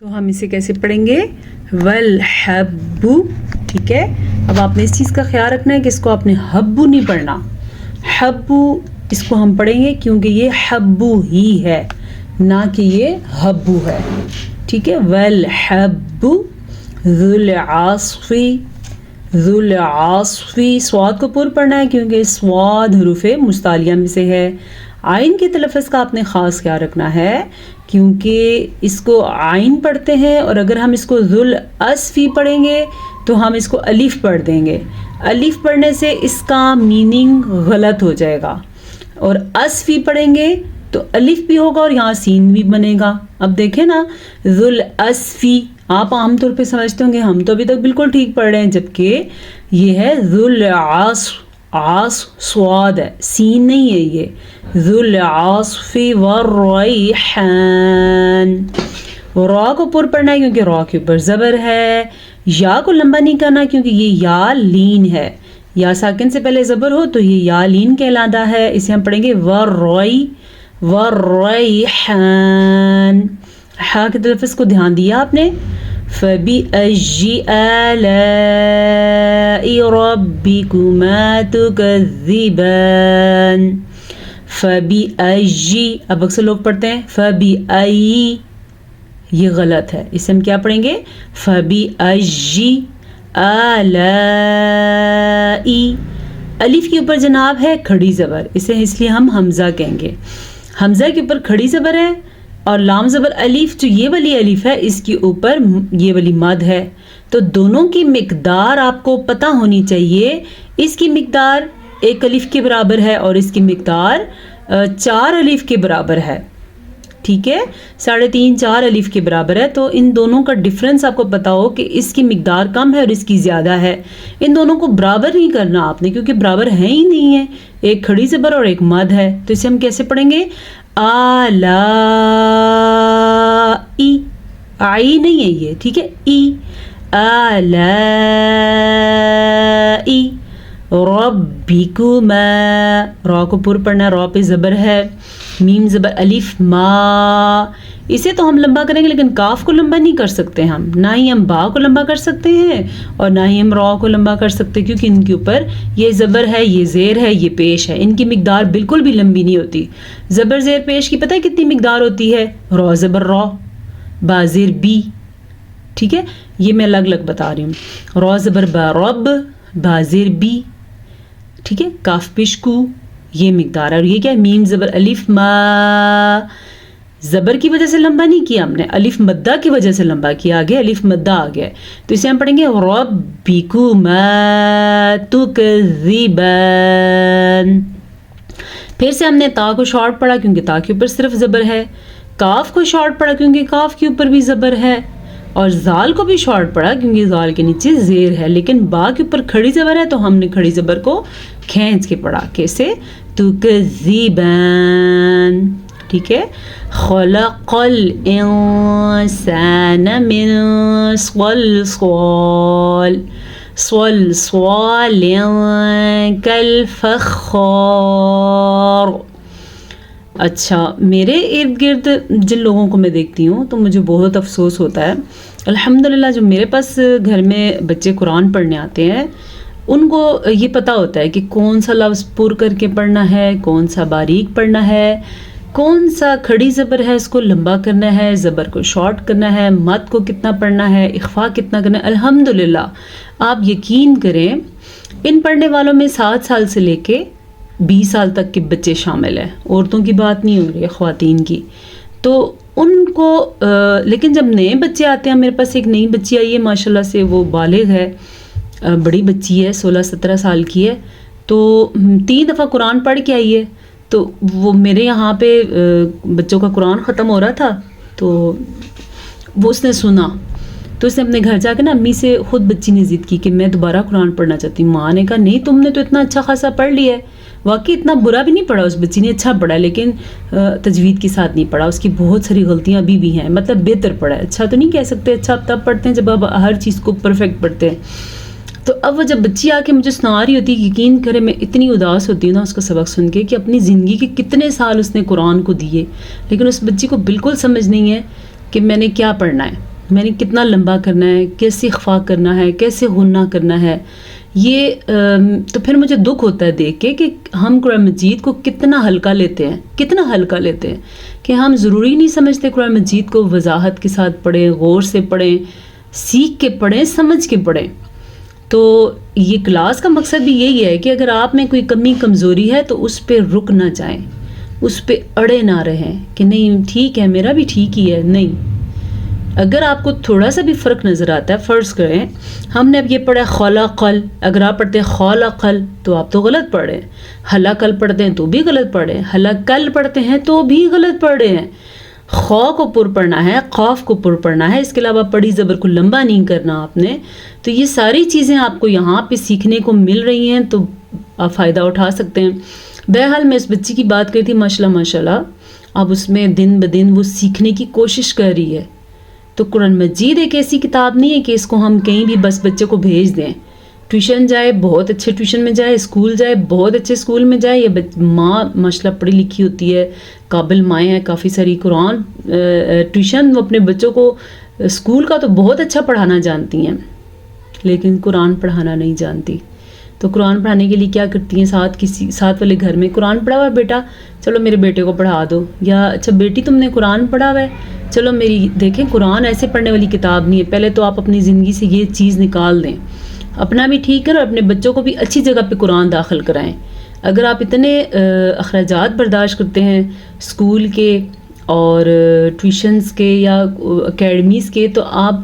تو ہم اسے کیسے پڑھیں گے؟ والحبو. ٹھیک ہے، اب آپ نے اس چیز کا خیال رکھنا ہے کہ اس کو آپ نے حبو نہیں پڑھنا. حبو اس کو ہم پڑھیں گے کیونکہ یہ حبو ہی ہے، نہ کہ یہ حبو ہے. ٹھیک ہے، والحبو ذو العصفی. ذو العصفی سواد کو پر پڑھنا ہے کیونکہ سواد حروف مستعلیہ میں سے ہے. عین کے تلفظ کا آپ نے خاص خیال رکھنا ہے کیونکہ اس کو عین پڑھتے ہیں، اور اگر ہم اس کو ذو العصفی پڑھیں گے تو ہم اس کو الف پڑھ دیں گے. الف پڑھنے سے اس کا میننگ غلط ہو جائے گا، اور عصفی پڑھیں گے تو الف بھی ہوگا اور یہاں سین بھی بنے گا. اب دیکھیں نا، ذو العصفی آپ عام طور پہ سمجھتے ہوں گے، ہم تو ابھی تک بالکل ٹھیک پڑھ رہے ہیں، جبکہ یہ ہے ذو العصف. عاص سواد ہے، سین نہیں ہے. یہ ذو العصف والریحان. را کو پر پڑھنا ہے کیونکہ را کے اوپر زبر ہے. یا کو لمبا نہیں کرنا کیونکہ یہ یا لین ہے. یا ساکن سے پہلے زبر ہو تو یہ یا لین کہلاتا ہے. اسے ہم پڑھیں گے والریحان. ہا کے تلفظ کو دھیان دیا آپ نے. فَبِأَيِّ آلَاءِ رَبِّكُمَا تُكَذِّبَانِ. فَبِأَيِّ اب اکثر لوگ پڑھتے ہیں فَبِأَيِّ، یہ غلط ہے. اسے ہم کیا پڑھیں گے؟ فَبِأَيِّ آلَاءِ. الف کے اوپر جناب ہے کھڑی زبر، اسے اس لیے ہم حمزہ کہیں گے. حمزہ کے اوپر کھڑی زبر ہے، اور لام زبر الف جو یہ والی الف ہے اس کے اوپر یہ والی مد ہے. تو دونوں کی مقدار آپ کو پتہ ہونی چاہیے. اس کی مقدار ایک الف کے برابر ہے اور اس کی مقدار 4 الف کے برابر ہے. ٹھیک ہے، 3.5 4 الف کے برابر ہے. تو ان دونوں کا ڈفرنس آپ کو پتا ہو کہ اس کی مقدار کم ہے اور اس کی زیادہ ہے. ان دونوں کو برابر نہیں کرنا آپ نے کیونکہ برابر ہیں ہی نہیں ہے. ایک کھڑی زبر اور ایک مد ہے. تو اسے ہم کیسے پڑھیں گے؟ آلائی. آئی نہیں ہے یہ، ٹھیک ہے، ای. آلائی ربکما. را کو پر پڑھنا، را پہ زبر ہے. میم زبر الف ما. اسے تو ہم لمبا کریں گے لیکن کاف کو لمبا نہیں کر سکتے ہم. نہ ہی ہم با کو لمبا کر سکتے ہیں اور نہ ہی ہم را کو لمبا کر سکتے کیونکہ ان کے اوپر یہ زبر ہے، یہ زیر ہے، یہ پیش ہے. ان کی مقدار بالکل بھی لمبی نہیں ہوتی. زبر زیر پیش کی پتہ ہے کتنی مقدار ہوتی ہے؟ را زبر را، با زیر بی. ٹھیک ہے، یہ میں الگ الگ بتا رہی ہوں. را زبر با رب، با زیر بی. ٹھیک ہے، کاف پیش کو، یہ مقدار ہے. اور یہ کیا ہے؟ میم زبر الف ما. زبر کی وجہ سے لمبا نہیں کیا ہم نے، الف مدہ کی وجہ سے لمبا کیا. آگے الف مدہ آ گیا. تو اسے ہم پڑھیں گے ربکما تکذبان. پھر سے ہم نے تا کو شارٹ پڑھا کیونکہ تا کے اوپر صرف زبر ہے. کاف کو شارٹ پڑھا کیونکہ کاف کے اوپر بھی زبر ہے. اور زال کو بھی شارٹ پڑھا کیونکہ زال کے نیچے زیر ہے. لیکن با کے اوپر کھڑی زبر ہے تو ہم نے کھڑی زبر کو کھینچ کے پڑھا. کیسے؟ تکذبان. ٹھیک ہے، خلق الانسان من صلصال. صلصال کالفخار. اچھا، میرے ارد گرد جن لوگوں کو میں دیکھتی ہوں تو مجھے بہت افسوس ہوتا ہے. الحمدللہ جو میرے پاس گھر میں بچے قرآن پڑھنے آتے ہیں ان کو یہ پتہ ہوتا ہے کہ کون سا لفظ پر کر کے پڑھنا ہے، کون سا باریک پڑھنا ہے، کون سا کھڑی زبر ہے اس کو لمبا کرنا ہے، زبر کو شارٹ کرنا ہے، مد کو کتنا پڑھنا ہے، اخفا کتنا کرنا ہے. الحمدللہ آپ یقین کریں ان پڑھنے والوں میں 7 سال سے لے کے 20 سال تک کے بچے شامل ہیں. عورتوں کی بات نہیں ہو رہی ہے، خواتین کی. تو ان کو لیکن جب نئے بچے آتے ہیں، میرے پاس ایک نئی بچی آئی ہے ماشاءاللہ سے، وہ بالغ ہے، بڑی بچی ہے، 16-17 سال کی ہے. تو 3 دفعہ قرآن پڑھ کے آئی ہے. تو وہ میرے یہاں پہ بچوں کا قرآن ختم ہو رہا تھا تو وہ اس نے سنا. تو اس نے اپنے گھر جا کے نا امی سے خود بچی نے ضد کی کہ میں دوبارہ قرآن پڑھنا چاہتی ہوں. ماں نے کہا نہیں، تم نے تو اتنا اچھا خاصا پڑھ لیا ہے. واقعی اتنا برا بھی نہیں پڑھا، اس بچی نے اچھا پڑھا لیکن تجوید کے ساتھ نہیں پڑھا. اس کی بہت ساری غلطیاں ابھی بھی ہیں، مطلب بہتر پڑھا ہے. اچھا تو نہیں کہہ سکتے، اچھا آپ تب پڑھتے ہیں جب آپ ہر چیز کو پرفیکٹ پڑھتے ہیں. تو اب وہ جب بچی آ کے مجھے سنا رہی ہوتی، یقین کرے میں اتنی اداس ہوتی ہوں نا اس کا سبق سن کے کہ اپنی زندگی کے کتنے سال اس نے قرآن کو دیے لیکن اس بچی کو بالکل سمجھ نہیں ہے کہ میں نے کیا پڑھنا ہے. میں نے کتنا لمبا کرنا ہے، کیسے اخفا کرنا ہے، کیسے غنہ کرنا ہے. یہ تو پھر مجھے دکھ ہوتا ہے دیکھ کے کہ ہم قرآن مجید کو کتنا ہلکا لیتے ہیں کہ ہم ضروری نہیں سمجھتے قرآن مجید کو وضاحت کے ساتھ پڑھیں، غور سے پڑھیں، سیکھ کے پڑھیں، سمجھ کے پڑھیں. تو یہ کلاس کا مقصد بھی یہی ہے کہ اگر آپ میں کوئی کمی کمزوری ہے تو اس پہ رک نہ جائیں، اس پہ اڑے نہ رہیں کہ نہیں ٹھیک ہے میرا بھی ٹھیک ہی ہے. نہیں، اگر آپ کو تھوڑا سا بھی فرق نظر آتا ہے، فرض کریں ہم نے اب یہ پڑھا خلقل، اگر آپ پڑھتے ہیں خلقل تو آپ تو غلط پڑھ رہے ہیں، حلقل پڑھتے ہیں تو بھی غلط پڑھ رہے ہیں، حلقل پڑھتے ہیں تو بھی غلط پڑھ رہے ہیں. خو کو پر پڑھنا ہے، قاف کو پر پڑھنا ہے، اس کے علاوہ پڑی زبر کو لمبا نہیں کرنا آپ نے. تو یہ ساری چیزیں آپ کو یہاں پہ سیکھنے کو مل رہی ہیں تو آپ فائدہ اٹھا سکتے ہیں. بہرحال میں اس بچی کی بات کری تھی، ماشاءاللہ اب اس میں دن بدن وہ سیکھنے کی کوشش کر رہی ہے. تو قرآن مجید ایک ایسی کتاب نہیں ہے کہ اس کو ہم کہیں بھی بس بچے کو بھیج دیں، ٹیوشن جائے بہت اچھے ٹیوشن میں جائے، اسکول جائے بہت اچھے اسکول میں جائے، یا ماں ماشاءاللہ پڑھی لکھی ہوتی ہے، قابل مائیں ہیں کافی ساری، قرآن ٹیوشن وہ اپنے بچوں کو اسکول کا تو بہت اچھا پڑھانا جانتی ہیں لیکن قرآن پڑھانا نہیں جانتی. تو قرآن پڑھانے کے لیے کیا کرتی ہیں، ساتھ والے گھر میں قرآن پڑھا ہوا ہے بیٹا چلو میرے بیٹے کو پڑھا دو، یا اچھا بیٹی تم نے قرآن پڑھا ہوا ہے چلو میری. دیکھیں قرآن ایسے پڑھنے والی کتاب نہیں ہے. پہلے تو آپ اپنی زندگی سے یہ چیز نکال دیں، اپنا بھی ٹھیک کریں اور اپنے بچوں کو بھی اچھی جگہ پہ قرآن داخل کرائیں. اگر آپ اتنے اخراجات برداشت کرتے ہیں اسکول کے اور ٹیوشنز کے یا اکیڈمیز کے، تو آپ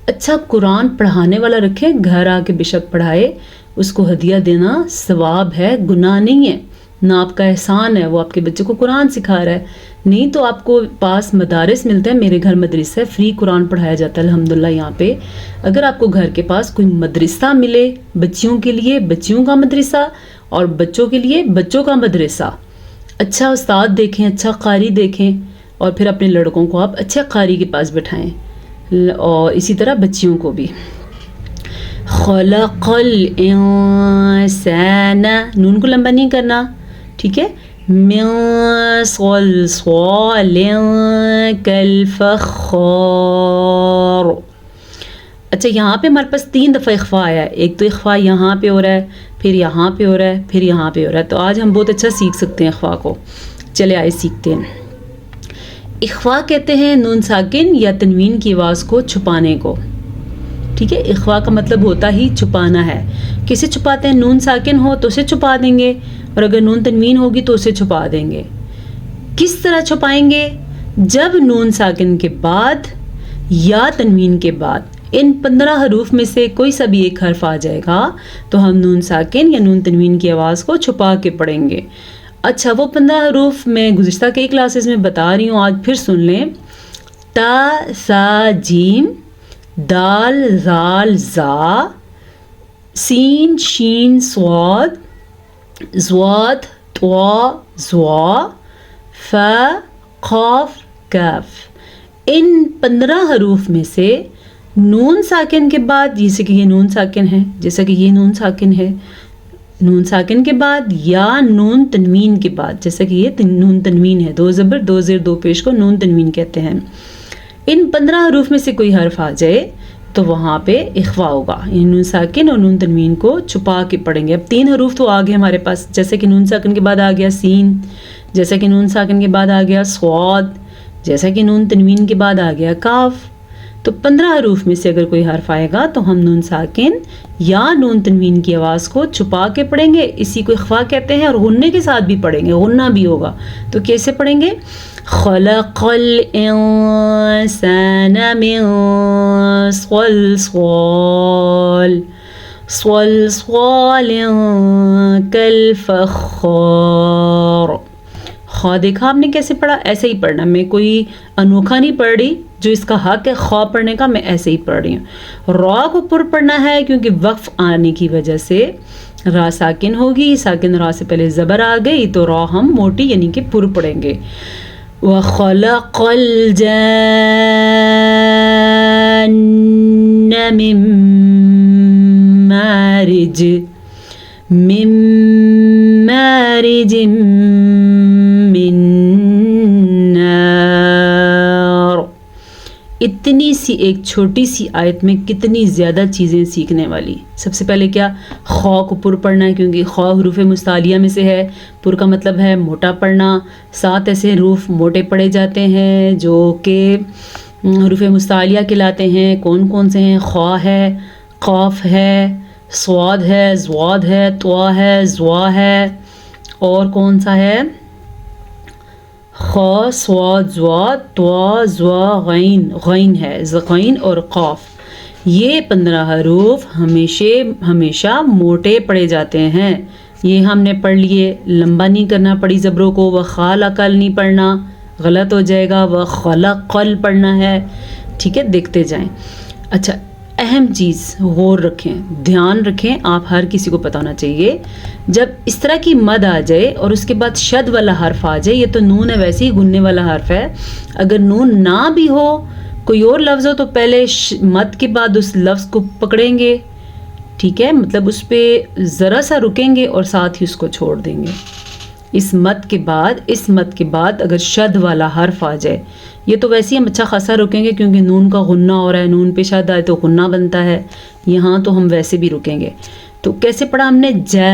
اچھا قرآن پڑھانے والا رکھیں، گھر آ کے بے شک پڑھائے، اس کو ہدیہ دینا ثواب ہے، گناہ نہیں ہے، نہ آپ کا احسان ہے، وہ آپ کے بچے کو قرآن سکھا رہا ہے. نہیں تو آپ کو پاس مدارس ملتے ہیں، میرے گھر مدرسہ ہے، فری قرآن پڑھایا جاتا ہے الحمدللہ یہاں پہ. اگر آپ کو گھر کے پاس کوئی مدرسہ ملے بچیوں کے لیے، بچیوں کا مدرسہ، اور بچوں کے لیے بچوں کا مدرسہ، اچھا استاد دیکھیں، اچھا قاری دیکھیں، اور پھر اپنے لڑکوں کو آپ اچھے قاری کے پاس بٹھائیں، اور اسی طرح بچیوں کو بھی. خلق الانسان، نون کو لمبا نہیں کرنا، ٹھیک ہے. من صلصال کالفخار. اچھا یہاں پہ ہمارے پاس 3 دفعہ اخفا آیا ہے، ایک تو اخفا یہاں پہ ہو رہا ہے، پھر یہاں پہ ہو رہا ہے، پھر یہاں پہ ہو رہا ہے. تو آج ہم بہت اچھا سیکھ سکتے ہیں اخفا کو. چلے آئے سیکھتے ہیں. اخفا کہتے ہیں نون ساکن یا تنوین کی آواز کو چھپانے کو، ٹھیک ہے. اخفا کا مطلب ہوتا ہی چھپانا ہے. کسے چھپاتے ہیں؟ نون ساکن ہو تو اسے چھپا دیں گے، اور اگر نون تنوین ہوگی تو اسے چھپا دیں گے. کس طرح چھپائیں گے؟ جب نون ساکن کے بعد یا تنوین کے بعد ان 15 حروف میں سے کوئی سا بھی ایک حرف آ جائے گا تو ہم نون ساکن یا نون تنوین کی آواز کو چھپا کے پڑھیں گے. اچھا وہ 15 حروف میں گزشتہ کئی کلاسز میں بتا رہی ہوں، آج پھر سن لیں. تا سا جیم، دال زال زا، سین شین صاد، زواد طوا زوا، ف قاف کاف. ان 15 حروف میں سے نون ساکن کے بعد، جیسے کہ یہ نون ساکن ہے، جیسا کہ یہ نون ساکن ہے، نون ساکن کے بعد یا نون تنوین کے بعد، جیسا کہ یہ نون تنوین ہے، 2 زبر 2 زیر 2 پیش کو نون تنوین کہتے ہیں. ان 15 حروف میں سے کوئی حرف آ جائے تو وہاں پہ اخفا ہوگا. نون ساکن اور نون تنوین کو چھپا کے پڑھیں گے. اب 3 حروف تو آ گئے ہمارے پاس، جیسے کہ نون ساکن کے بعد آ گیا سین، جیسا کہ نون ساکن کے بعد آ گیا صاد، جیسا کہ نون تنوین کے بعد آ گیا کاف. تو 15 حروف میں سے اگر کوئی حرف آئے گا تو ہم نون ساکن یا نون تنوین کی آواز کو چھپا کے پڑھیں گے. اسی کو اخفا کہتے ہیں، اور غنّے کے ساتھ بھی پڑھیں گے، غنّہ بھی ہوگا. تو کیسے پڑھیں گے؟ خلق الانسان من صلصال صلصال کالفخار. خا دیکھا آپ نے کیسے پڑھا؟ ایسے ہی پڑھنا. میں کوئی انوکھا نہیں پڑھ رہی، جو اس کا حق ہے خا پڑھنے کا میں ایسے ہی پڑھ رہی ہوں. را کو پر پڑھنا ہے کیونکہ وقف آنے کی وجہ سے را ساکن ہوگی، ساکن را سے پہلے زبر آ گئی تو را ہم موٹی یعنی کہ پر پڑھیں گے. وَخَلَقَ الْجَانَّ مِن مَارِجٍ مِن مَارِجٍ مِن نَار. اتنی اتنی سی ایک چھوٹی سی آیت میں کتنی زیادہ چیزیں سیکھنے والی. سب سے پہلے کیا خاء کو پر پڑھنا ہے کیونکہ خاء حروف مستعلیہ میں سے ہے. پر کا مطلب ہے موٹا پڑھنا. 7 ایسے حروف موٹے پڑھے جاتے ہیں جو کہ حروف مستعلیہ کہلاتے ہیں. کون کون سے ہیں؟ خاء ہے، قاف ہے، صاد ہے، ضاد ہے، طا ہے، ظا ہے، اور کون سا ہے؟ خاء، صاد، ضاد، طا، ظا، غین. غین ہے، غین اور قاف. یہ 15 حروف ہمیشہ موٹے پڑھے جاتے ہیں. یہ ہم نے پڑھ لیے. لمبا نہیں کرنا پڑی زبروں کو. وخالقل نہیں پڑھنا، غلط ہو جائے گا. وخلقل پڑھنا ہے. ٹھیک ہے، دیکھتے جائیں. اچھا، اہم چیز غور رکھیں، دھیان رکھیں، آپ ہر کسی کو پتہ ہونا چاہیے. جب اس طرح کی مد آ جائے اور اس کے بعد شد والا حرف آ جائے، یہ تو نون ہے، ویسے ہی گننے والا حرف ہے. اگر نون نہ بھی ہو، کوئی اور لفظ ہو، تو پہلے مد کے بعد اس لفظ کو پکڑیں گے. ٹھیک ہے، مطلب اس پہ ذرا سا رکیں گے اور ساتھ ہی اس کو چھوڑ دیں گے. اس مد کے بعد اگر شد والا حرف آ جائے، یہ تو ویسے ہی ہم اچھا خاصا رکیں گے کیونکہ نون کا غنہ ہو رہا ہے. نون پہ شد آئے تو غنہ بنتا ہے. یہاں تو ہم ویسے بھی رکیں گے. تو کیسے پڑھا ہم نے؟ جاننا.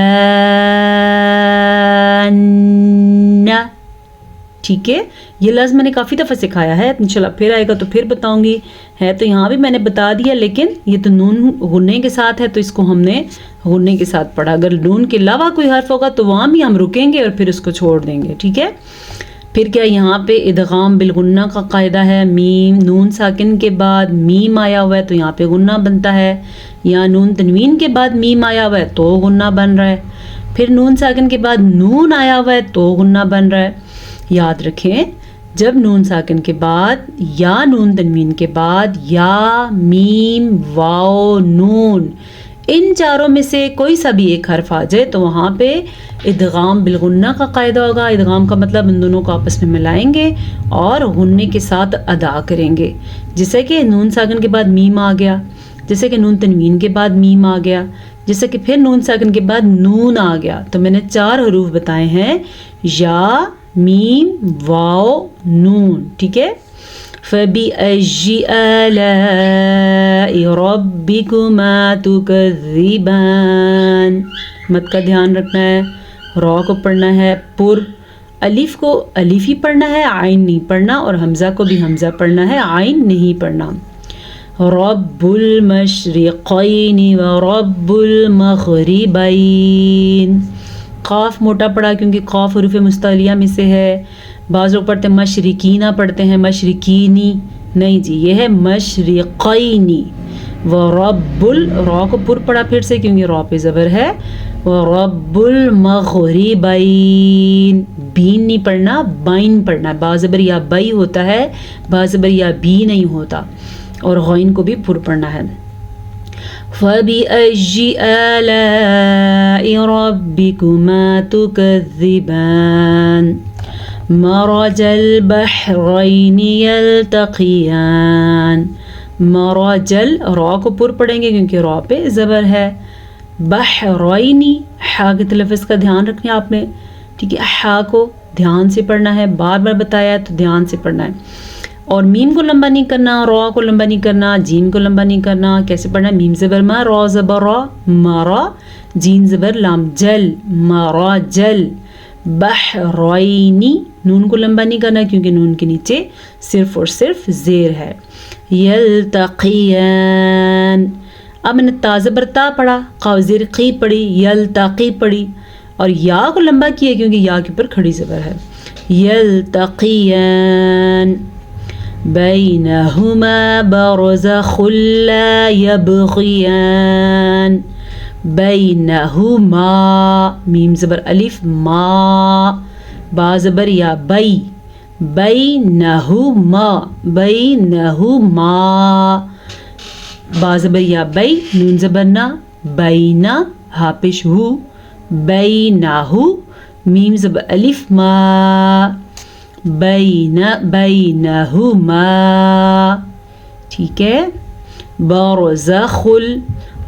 ٹھیک ہے، یہ لفظ میں نے کافی دفعہ سکھایا ہے، انشاءاللہ پھر آئے گا تو پھر بتاؤں گی. ہے تو یہاں بھی میں نے بتا دیا، لیکن یہ تو نون غننے کے ساتھ ہے تو اس کو ہم نے غننے کے ساتھ پڑھا. اگر نون کے علاوہ کوئی حرف ہوگا تو وہاں بھی ہم رکیں گے اور پھر اس کو چھوڑ دیں گے. ٹھیک ہے، پھر کیا یہاں پہ ادغام بالغنہ کا قاعدہ ہے. میم نون ساکن کے بعد میم آیا ہوا ہے تو یہاں پہ غنہ بنتا ہے. یا نون تنوین کے بعد میم آیا ہوا ہے تو غنہ بن رہا ہے. پھر نون ساکن کے بعد نون آیا ہوا ہے تو غنہ بن رہا ہے. یاد رکھیں، جب نون ساکن کے بعد یا نون تنوین کے بعد یا میم واو نون، ان چاروں میں سے کوئی سا بھی ایک حرف آ جائے تو وہاں پہ ادغام بالغنہ کا قاعدہ ہوگا. ادغام کا مطلب ان دونوں کو آپس میں ملائیں گے اور غننے کے ساتھ ادا کریں گے. جیسے کہ نون ساکن کے بعد میم آ گیا، جیسے کہ نون تنوین کے بعد میم آ گیا، جیسے کہ پھر نون ساکن کے بعد نون آ گیا. تو میں نے 4 حروف بتائے ہیں، یا، میم، واو، نون. ٹھیک ہے، فَبِأَيِّ آلَاءِ رَبِّكُمَا تُكَذِّبَانِ. مد کا دھیان رکھنا ہے. را کو پڑھنا ہے پر. الف کو الف ہی پڑھنا ہے، عین نہیں پڑھنا، اور حمزہ کو بھی حمزہ پڑھنا ہے، عین نہیں پڑھنا. رب المشرقین ورب المغربین. قاف موٹا پڑا کیونکہ قاف حروف مستعلیہ میں سے ہے. بعض لوگ پڑھتے ہیں مشرقینہ، پڑھتے ہیں مشرقینی. نہیں جی، یہ ہے مشرقینی. را کو پر پڑا پھر سے کیونکہ را پہ زبر ہے. ورب المغربین. بین نہیں پڑھنا، بائن پڑھنا. با زبر یا بئی ہوتا ہے، با زبر یا بی نہیں ہوتا. اور غین کو بھی پر پڑھنا ہے. فَبِأَيِّ آلَاءِ رَبِّكُمَا تُكَذِّبَانِ. مَرَجَ الْبَحْرَيْنِ يَلْتَقِيَانِ. مرجل، را کو پر پڑھیں گے کیونکہ را پہ زبر ہے. بحرینی، حا کے تلفظ کا دھیان رکھنا آپ نے. ٹھیک ہے، حا کو دھیان سے پڑھنا ہے، بار بار بتایا ہے تو دھیان سے پڑھنا ہے. اور میم کو لمبا نہیں کرنا، را کو لمبا نہیں کرنا، جیم کو لمبا نہیں کرنا. کیسے پڑھنا ہے؟ میم زبر ما، را زبر را، مارا، جین زبر لام جل، مارا جل. بحرینی، نون کو لمبا نہیں کرنا کیونکہ نون کے نیچے صرف اور صرف زیر ہے. یلتقیان. اب میں نے تا زبر تا پڑھا، قاف زیر قی پڑھی، یلتقی پڑھی، اور یا کو لمبا کیا کیونکہ یا کے اوپر کھڑی زبر ہے. یلتقیان. بینہما برزخ لا یبغیان. بینہما، میم زبر الف ما، با زبر یا بئی، بینہما، بینہما، با زبر یا بئی، نون زبر نا، بینا، ہا پیش ہو، بینہو، میم زبر الف ما، بینہما. ٹھیک ہے، برزخ،